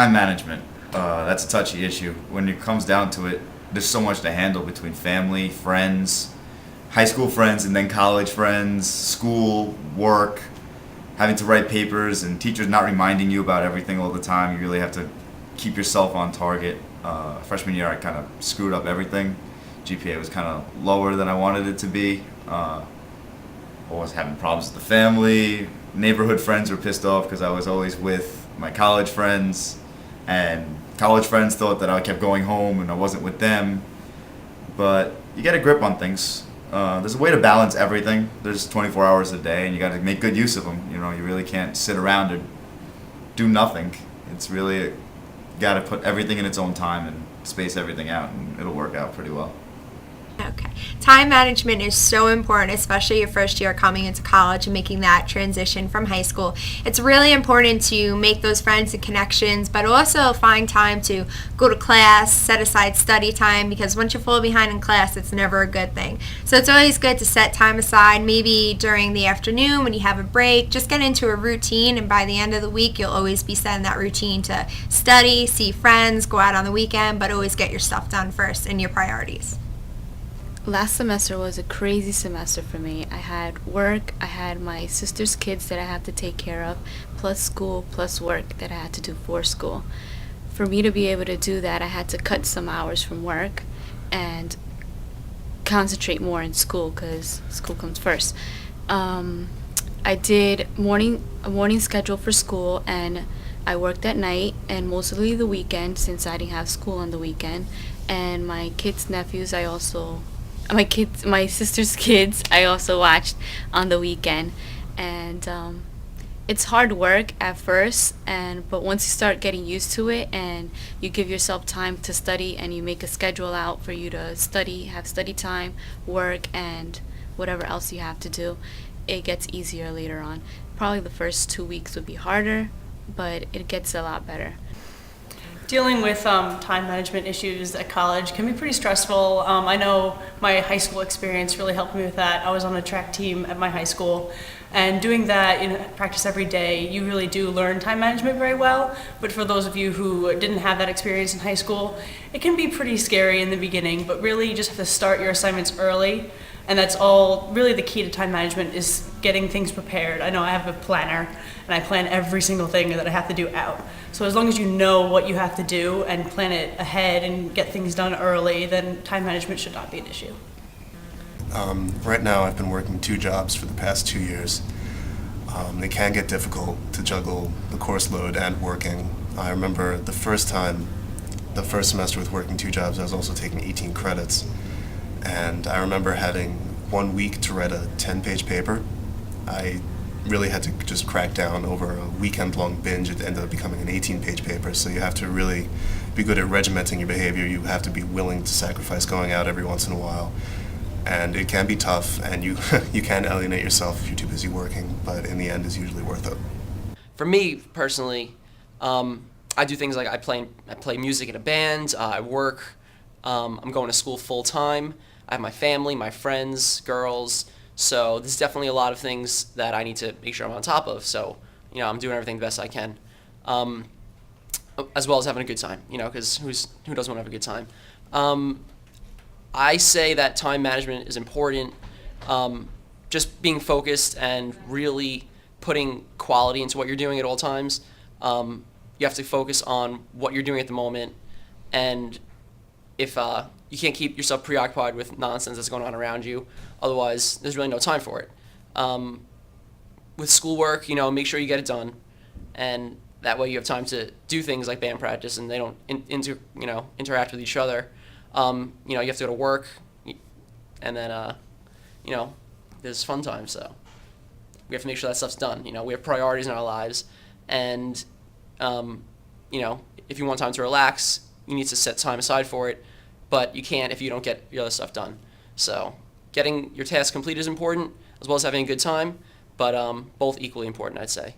Time management. That's a touchy issue. When it comes down to it, there's so much to handle between family, friends, high school friends, and then college friends, school, work, having to write papers, and teachers not reminding you about everything all the time. You really have to keep yourself on target. Freshman year, I kind of screwed up everything. GPA was kind of lower than I wanted it to be. I was having problems with the family. Neighborhood friends were pissed off because I was always with my college friends, and college friends thought that I kept going home and I wasn't with them. But you get a grip on things. There's a way to balance everything. There's 24 hours a day, and you got to make good use of them. You know, you really can't sit around and do nothing. It's really got to put everything in its own time and space everything out, and it'll work out pretty well. Okay. Time management is so important, especially your first year coming into college and making that transition from high school. It's really important to make those friends and connections, but also find time to go to class, set aside study time, because once you fall behind in class, it's never a good thing. So it's always good to set time aside, maybe during the afternoon when you have a break. Just get into a routine, and by the end of the week, you'll always be setting that routine to study, see friends, go out on the weekend, but always get your stuff done first and your priorities. Last semester was a crazy semester for me. I had work, I had my sister's kids that I had to take care of, plus school, plus work that I had to do for school. For me to be able to do that, I had to cut some hours from work and concentrate more in school because school comes first. I did a morning schedule for school, and I worked at night and mostly the weekend since I didn't have school on the weekend. And my sister's kids I also watched on the weekend. And it's hard work at first, but once you start getting used to it and you give yourself time to study and you make a schedule out for you to study, have study time, work, and whatever else you have to do, it gets easier later on. Probably the first 2 weeks would be harder, but it gets a lot better. Dealing with time management issues at college can be pretty stressful. I know my high school experience really helped me with that. I was on a track team at my high school, and doing that in practice every day, you really do learn time management very well. But for those of you who didn't have that experience in high school, it can be pretty scary in the beginning, but really you just have to start your assignments early. And that's all, really the key to time management is getting things prepared. I know I have a planner, and I plan every single thing that I have to do out. So as long as you know what you have to do and plan it ahead and get things done early, then time management should not be an issue. Right now I've been working 2 jobs for the past 2 years. It can get difficult to juggle the course load and working. I remember the first semester with working 2 jobs, I was also taking 18 credits. And I remember having 1 week to write a 10-page paper. I really had to just crack down over a weekend-long binge. It ended up becoming an 18-page paper, so you have to really be good at regimenting your behavior. You have to be willing to sacrifice going out every once in a while. And it can be tough, and you you can alienate yourself if you're too busy working, but in the end, it's usually worth it. For me, personally, I do things like I play music in a band, I work, I'm going to school full-time, I have my family, my friends, girls, so there's definitely a lot of things that I need to make sure I'm on top of. So, I'm doing everything the best I can, as well as having a good time. Because who doesn't want to have a good time? I say that time management is important. Just being focused and really putting quality into what you're doing at all times. You have to focus on what you're doing at the moment, and if you can't keep yourself preoccupied with nonsense that's going on around you, otherwise there's really no time for it. With schoolwork, make sure you get it done, and that way you have time to do things like band practice, and they don't interact with each other. You have to go to work, and then there's fun time. So we have to make sure that stuff's done. We have priorities in our lives, and if you want time to relax, you need to set time aside for it, but you can't if you don't get your other stuff done. So getting your tasks complete is important, as well as having a good time, but both equally important, I'd say.